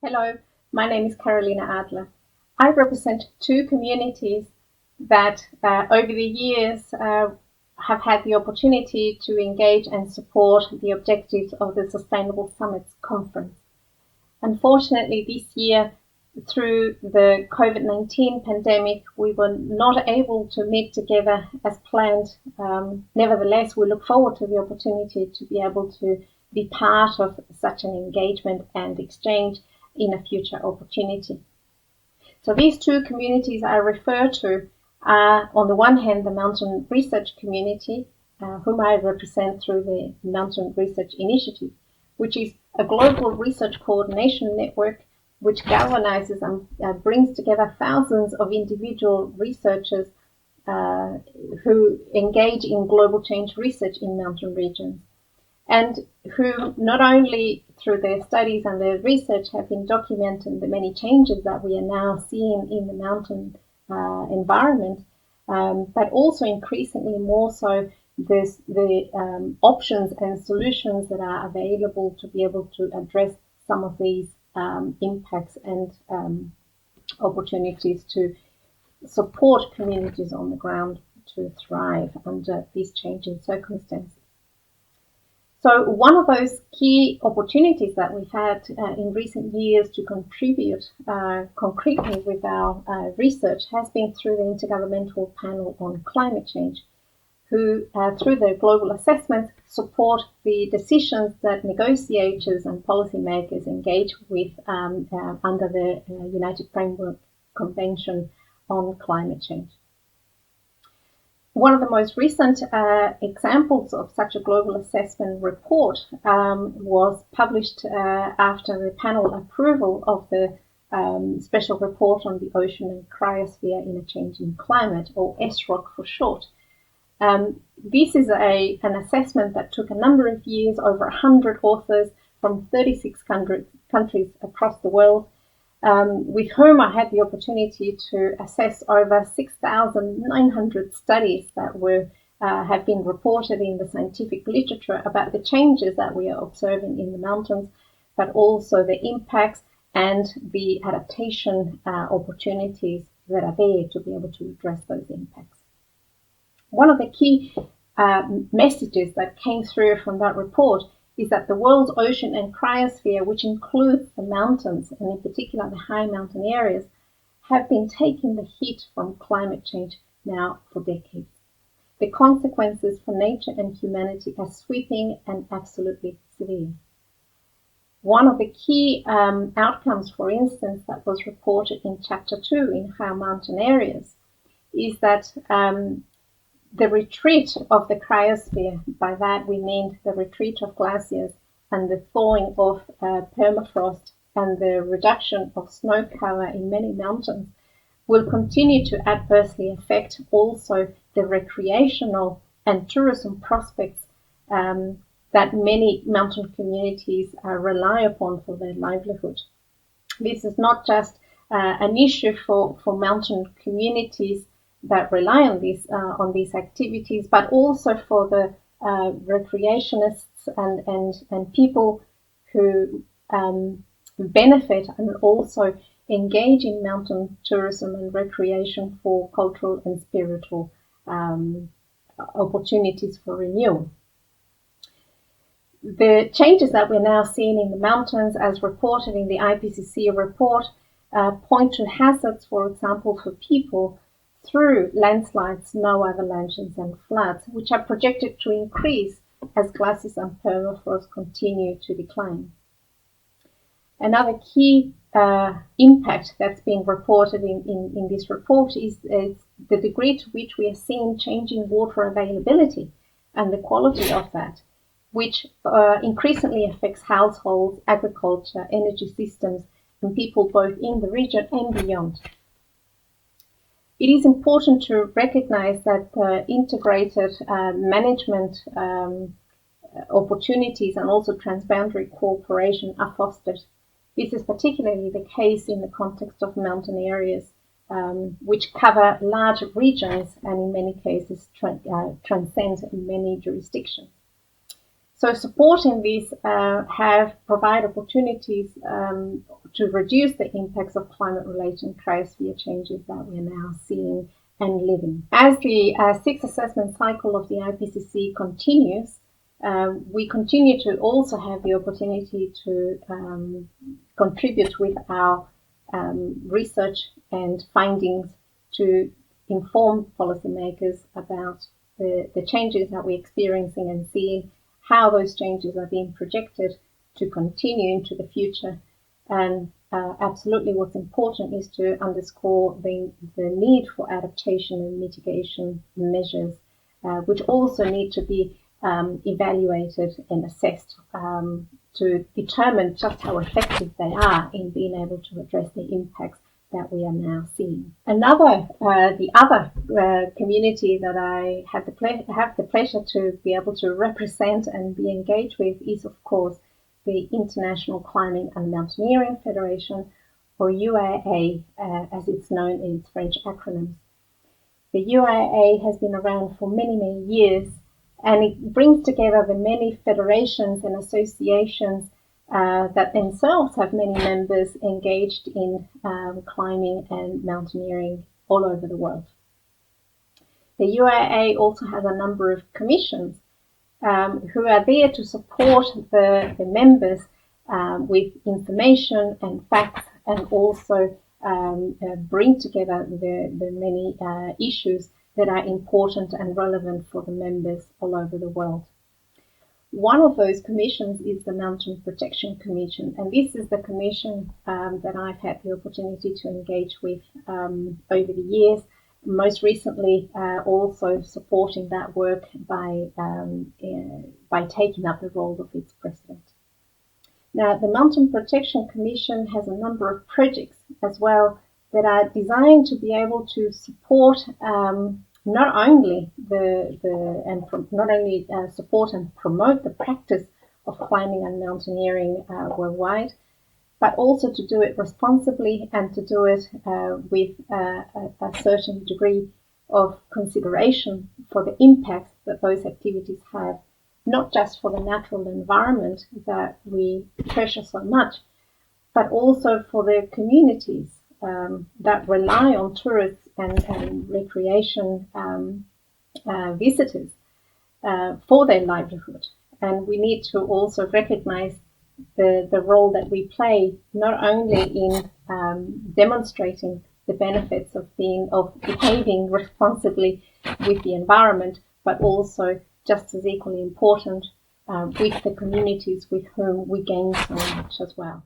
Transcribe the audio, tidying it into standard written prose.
Hello, my name is Carolina Adler. I represent two communities that over the years have had the opportunity to engage and support the objectives of the Sustainable Summits Conference. Unfortunately, this year, through the COVID-19 pandemic, we were not able to meet together as planned. Nevertheless, we look forward to the opportunity to be able to be part of such an engagement and exchange in a future opportunity. So these two communities I refer to are, on the one hand, the mountain research community, whom I represent through the Mountain Research Initiative, which is a global research coordination network which galvanizes and brings together thousands of individual researchers who engage in global change research in mountain regions, and who not only through their studies and their research have been documenting the many changes that we are now seeing in the mountain environment, but also increasingly more so the options and solutions that are available to be able to address some of these impacts and opportunities to support communities on the ground to thrive under these changing circumstances. So one of those key opportunities that we've had in recent years to contribute concretely with our research has been through the Intergovernmental Panel on Climate Change, who, through their global assessments, support the decisions that negotiators and policymakers engage with under the United Framework Convention on Climate Change. One of the most recent examples of such a global assessment report was published after the panel approval of the special report on the ocean and cryosphere in a changing climate, or SROCK for short. This is an assessment that took a number of years, over 100 authors from 36 countries across the world, with whom I had the opportunity to assess over 6,900 studies that have been reported in the scientific literature about the changes that we are observing in the mountains, but also the impacts and the adaptation opportunities that are there to be able to address those impacts. One of the key messages that came through from that report is that the world's ocean and cryosphere, which includes the mountains, and in particular the high mountain areas, have been taking the hit from climate change now for decades. The consequences for nature and humanity are sweeping and absolutely severe. One of the key outcomes, for instance, that was reported in Chapter 2 in high mountain areas is that the retreat of the cryosphere, by that we mean the retreat of glaciers and the thawing of permafrost and the reduction of snow cover in many mountains, will continue to adversely affect also the recreational and tourism prospects that many mountain communities rely upon for their livelihood. This is not just an issue for mountain communities that rely on these activities, but also for the recreationists and people who benefit and also engage in mountain tourism and recreation for cultural and spiritual opportunities for renewal. The changes that we're now seeing in the mountains, as reported in the IPCC report, point to hazards, for example, for people through landslides, snow avalanches and floods, which are projected to increase as glaciers and permafrost continue to decline. Another key impact that's been reported in this report is the degree to which we are seeing changing water availability and the quality of that, which increasingly affects households, agriculture, energy systems, and people both in the region and beyond. It is important to recognize that integrated management opportunities and also transboundary cooperation are fostered. This is particularly the case in the context of mountain areas, which cover large regions and in many cases transcend many jurisdictions. So supporting these provide opportunities to reduce the impacts of climate-related cryosphere changes that we're now seeing and living. As the sixth assessment cycle of the IPCC continues, we continue to also have the opportunity to contribute with our research and findings to inform policymakers about the changes that we're experiencing and seeing, how those changes are being projected to continue into the future. And absolutely what's important is to underscore the need for adaptation and mitigation measures, which also need to be evaluated and assessed to determine just how effective they are in being able to address the impacts that we are now seeing. The other community that I have the pleasure to be able to represent and be engaged with is, of course, the International Climbing and Mountaineering Federation, or UIAA, as it's known in its French acronyms. The UIAA has been around for many, many years, and it brings together the many federations and associations that themselves have many members engaged in climbing and mountaineering all over the world. The UIAA also has a number of commissions who are there to support the members with information and facts, and also bring together the many issues that are important and relevant for the members all over the world. One of those commissions is the Mountain Protection Commission, and this is the commission that I've had the opportunity to engage with over the years, most recently also supporting that work by taking up the role of its president. Now, the Mountain Protection Commission has a number of projects as well that are designed to be able to support not only support and promote the practice of climbing and mountaineering worldwide, but also to do it responsibly and to do it with a certain degree of consideration for the impacts that those activities have, not just for the natural environment that we treasure so much, but also for the communities that rely on tourists and recreation visitors for their livelihood. And we need to also recognize the role that we play, not only in demonstrating the benefits of behaving responsibly with the environment, but also just as equally important with the communities with whom we gain so much as well.